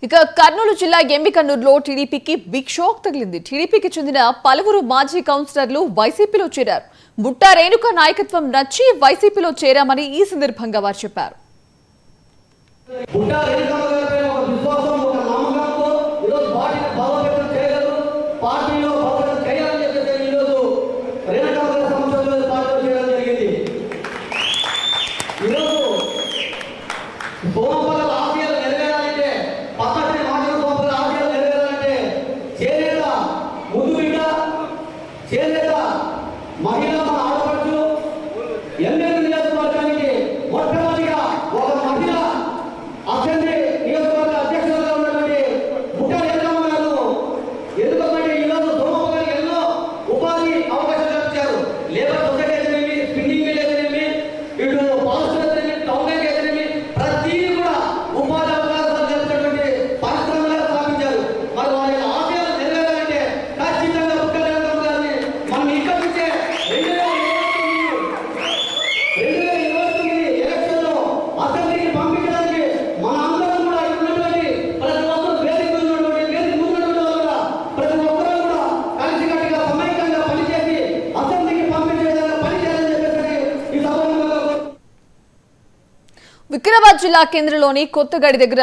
ఇక కర్నూలు జిల్లా ఎంబికన్నూరులో టీడీపీకి బిగ్ షాక్ తగిలింది. టీడీపీకి చెందిన పలువురు మాజీ కౌన్సిలర్లు వైసీపీలో చేరారు. బుట్టా రేణుక నాయకత్వం నచ్చి వైసీపీలో చేరామని ఈ సందర్భంగా వారు చెప్పారు. మహిళా ఆడపడుచు ఎమ్మెల్యే నియోజకవర్గానికి మొట్టమొదటిగా ఒక మహిళ అసెంబ్లీ నియోజకవర్గ అధ్యక్షులుగా ఉన్నటువంటి బుట్టా రేణుకమ్మ గారు ఎందుకంటే ఈరోజు సోమమ్మ గారికి ఎన్నో ఉపాధి అవకాశాలు కల్పించారు. లేబర్ సొసైటీ అయితేనేమి, స్పిన్నింగ్ మిల్ అయితేనేమి, ఇటు పాలసీ అయితేనేమి, టౌన్ బ్యాంక్ అయితేనేమి, ప్రతిదీ కూడా ఉపాధి అవకాశాలు కల్పించినటువంటి పరిశ్రమలుగా స్థాపించారు. మరి వారి ఆశయాలు నెరవేరాలంటే ఖచ్చితంగా బుట్టా రేణుకమ్మ గారిని మనం ఇక్కడ నుంచే 2029 ఎలక్షన్లో అసెంబ్లీకి పంపించడానికి మన అందరం కూడా ఉన్నటువంటి ప్రతి ఒక్కరు వేదిక ముందున్నటువంటి కూడా ప్రతి ఒక్కరూ కూడా కలిసికట్టుగా సమైక్యంగా పనిచేసి అసెంబ్లీకి పంపించే విధంగా పనిచేయాలని చెప్పేసి ఈ సభలో వికారాబాద్ జిల్లా కేంద్రంలోని కొత్తగడి దగ్గర